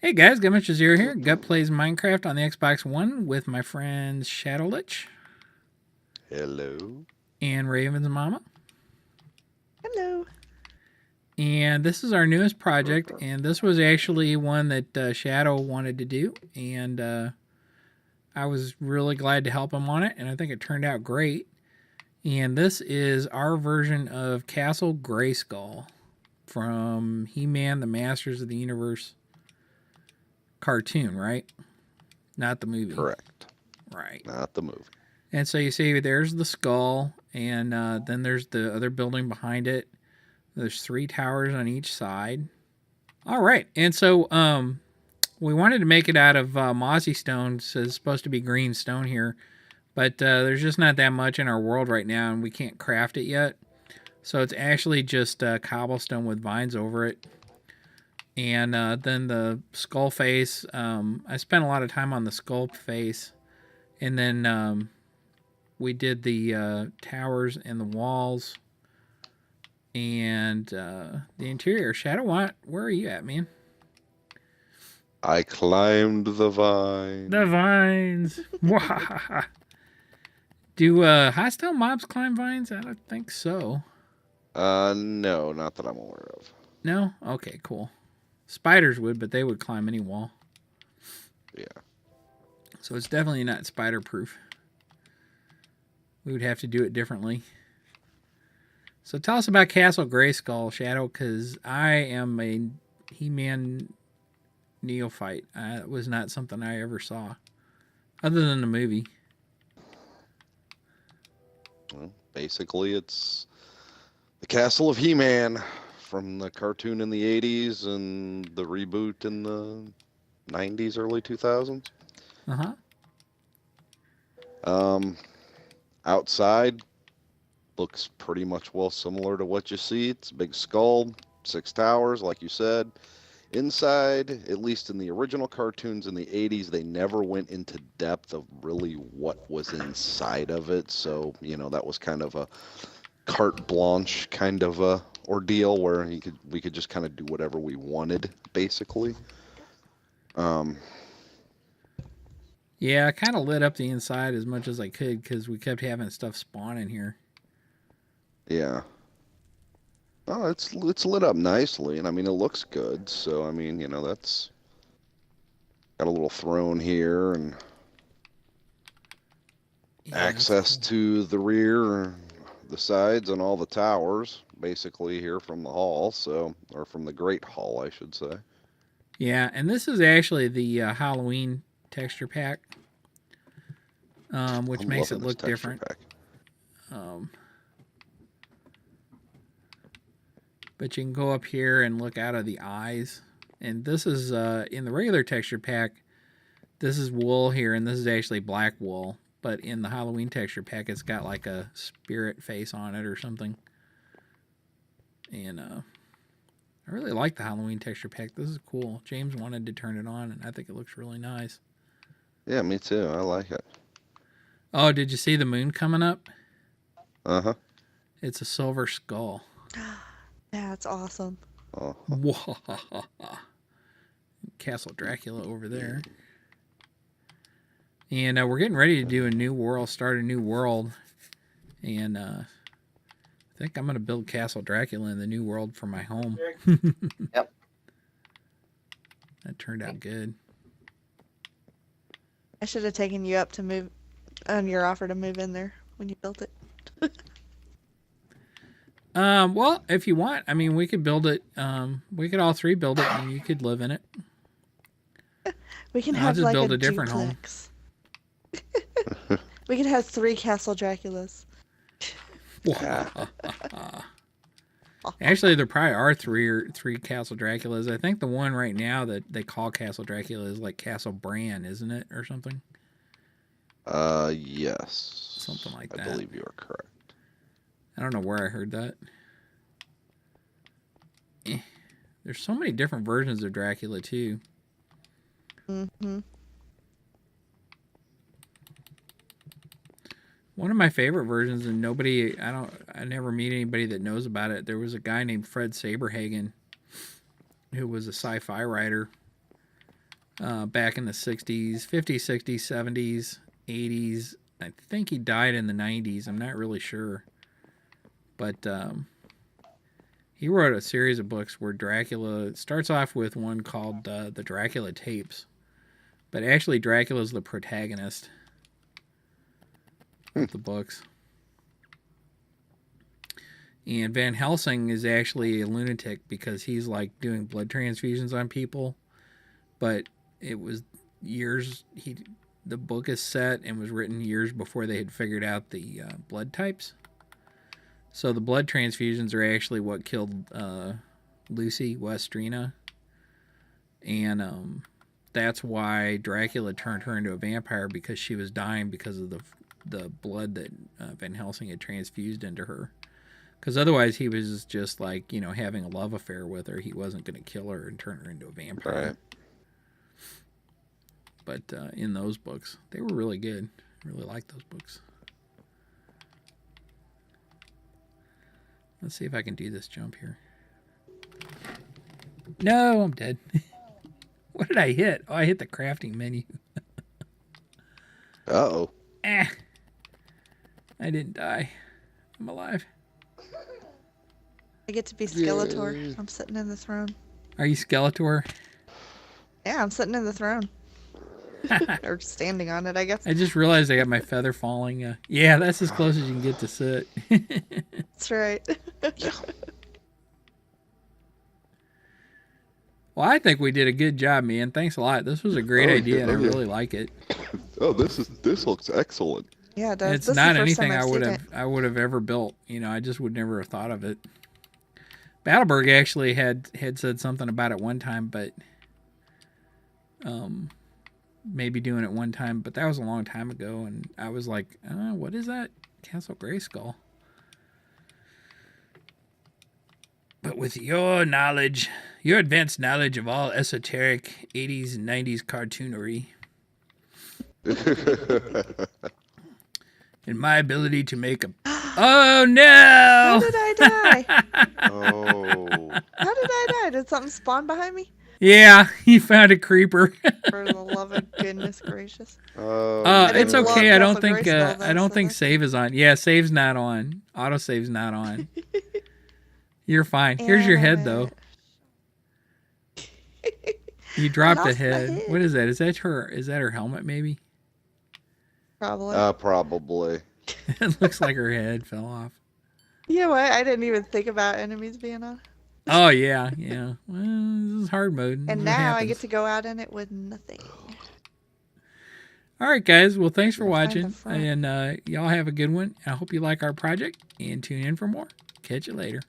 Hey guys, Gummitch Zero here. Gut plays Minecraft on the Xbox One with my friends Shadowlich Hello. and Raven's Mama. Hello. And this is our newest project, and this was actually one that Shadow wanted to do, and I was really glad to help him on it, and I think it turned out great. And this is our version of Castle Grayskull from He-Man: The Masters of the Universe cartoon, right? Not the movie. Correct. Right. Not the movie. And so you see there's the skull, and then there's the other building behind it. There's 3 towers on each side. All right. And so we wanted to make it out of mossy stone. So it's supposed to be green stone here. But there's just not that much in our world right now, and we can't craft it yet. So it's actually just cobblestone with vines over it. And then the skull face. I spent a lot of time on the skull face. And then we did the towers and the walls. And the interior. Shadow, where are you at, man? I climbed the vine. The vines. Do hostile mobs climb vines? I don't think so. No, not that I'm aware of. No? Okay, cool. Spiders would, but they would climb any wall. Yeah. So it's definitely not spider proof. We would have to do it differently. So tell us about Castle Grayskull, Shadow, because I am a He-Man neophyte. It was not something I ever saw, other than the movie. Well, basically, it's the Castle of He-Man from the cartoon in the 80s and the reboot in the 90s, early 2000s. Uh-huh. Outside looks pretty much well similar to what you see. It's a big skull, 6 towers, like you said. Inside, at least in the original cartoons in the 80s, they never went into depth of really what was inside of it. So, that was kind of a carte blanche kind of a ordeal where we could just kind of do whatever we wanted, basically. Yeah, I kind of lit up the inside as much as I could because we kept having stuff spawn in here. Yeah. Oh, it's lit up nicely, and I mean it looks good. So I mean, that's got a little throne here and access to the rear, the sides, and all the towers, basically here from the hall. So, or from the Great Hall, I should say. Yeah, and this is actually the Halloween texture pack, which makes it look different. But you can go up here and look out of the eyes. And this is, in the regular texture pack, this is wool here, and this is actually black wool. But in the Halloween texture pack, it's got like a spirit face on it or something. And I really like the Halloween texture pack. This is cool. James wanted to turn it on, and I think it looks really nice. Yeah, me too. I like it. Oh, did you see the moon coming up? Uh-huh. It's a silver skull. That's awesome. Oh. Castle Dracula over there. And we're getting ready to do a new world, start a new world. And I think I'm going to build Castle Dracula in the new world for my home. Yep. That turned out good. I should have taken you up to move on your offer to move in there when you built it. Well, if you want, I mean, we could build it. We could all 3 build it, and you could live in it. We can I'll have just like build a a different duplex. We could have 3 Castle Draculas. Actually, there probably are three Castle Draculas. I think the one right now that they call Castle Dracula is like Castle Bran, isn't it, or something? Yes. Something like that. I believe you are correct. I don't know where I heard that. There's so many different versions of Dracula too. Mm-hmm. One of my favorite versions, and I never meet anybody that knows about it. There was a guy named Fred Saberhagen, who was a sci-fi writer, back in the 60s, 50s, 60s, 70s, 80s. I think he died in the 90s. I'm not really sure. But he wrote a series of books where Dracula starts off with one called the Dracula Tapes. But actually, Dracula's the protagonist of the books. And Van Helsing is actually a lunatic because he's like doing blood transfusions on people. But it was years, the book is set and was written years before they had figured out the blood types. So the blood transfusions are actually what killed Lucy Westrina. And that's why Dracula turned her into a vampire, because she was dying because of the blood that Van Helsing had transfused into her. Because otherwise he was just like, having a love affair with her. He wasn't going to kill her and turn her into a vampire. Right. But in those books, they were really good. I really liked those books. Let's see if I can do this jump here. No, I'm dead. What did I hit? Oh, I hit the crafting menu. Uh-oh. I didn't die. I'm alive. I get to be Skeletor. Yay. I'm sitting in the throne. Are you Skeletor? Yeah, I'm sitting in the throne. Or standing on it, I guess. I just realized I got my feather falling. Yeah, that's as close as you can get to sit. That's right. Yeah. Well, I think we did a good job, man. Thanks a lot. This was a great idea, and I really like it. Oh, this looks excellent. Yeah, it does. It's This not is the first anything time I would have ever built. I just would never have thought of it. Battleberg actually had said something about it one time, but maybe doing it one time, but that was a long time ago, and I was like, what is that? Castle Grayskull. But with your knowledge, your advanced knowledge of all esoteric 80s and 90s cartoonery, and my ability to make a... Oh, no! How did I die? Oh. How did I die? Did something spawn behind me? Yeah, you found a creeper. For the love of goodness gracious. It's okay. I don't think Grayskull, think save is on. Yeah, save's not on. Autosave's not on. You're fine. Here's your head, though. You dropped a head. What is that? Is that her helmet, maybe? Probably. Probably. It looks like her head fell off. You know what? I didn't even think about enemies being on. Oh, yeah. Well, this is hard mode. And now I get to go out in it with nothing. All right, guys. Well, thanks for watching. And y'all have a good one. I hope you like our project. And tune in for more. Catch you later.